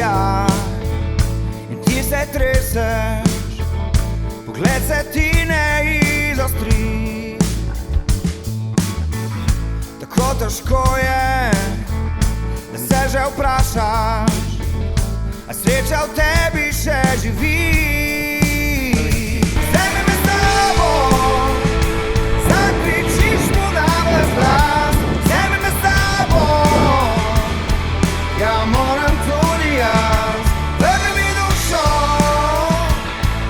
ja, in ti se treseš, pogled se ti ne izostri. Tako težko je, da se že vprašaš, a sreča v tebi še živi. Vzemi me s tabo, zakričiš mu na ves glas. Vzemi me s tabo, ja moram tudi jaz. Vrni mi dušo,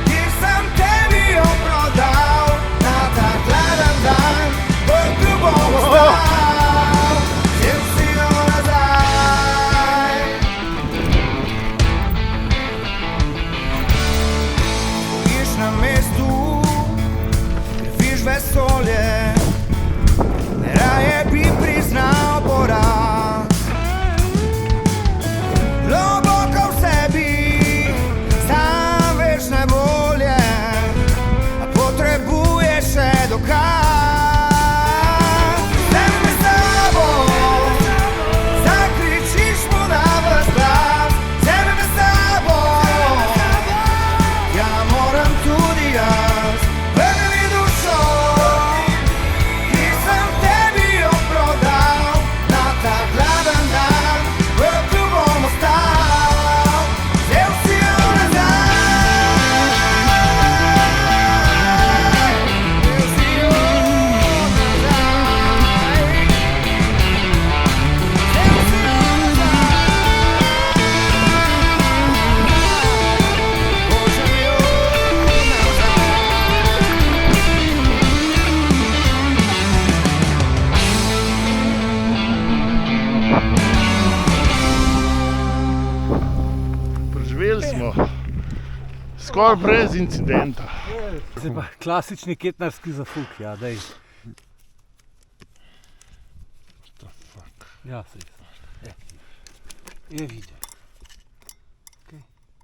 ki sem tebi jo prodal. Na ta hladen dan, vrtu bom ostal, vzel si jo nazaj. Stojiš na mestu, kriviš vesolje, raje bi priznal poraz. Globoko v sebi, sam veš najbolje, a potrebuješ še dokaz. Vzemi me s tabo, zakričiš mu na ves glas. Vzemi me s tabo, ja moram tudi jaz. Vrni mi dušo, ki sem tebi jo prodal. Na ta hladen dan, vrtu bom ostal, vzel si jo nazaj. Vzel si jo nazaj. Vzel si jo nazaj. Hočem jo Preživeli smo, skoraj brez incidenta. Zdaj pa klasični ketnarski zafuk, ja, dej. Ja, sej. Je videl.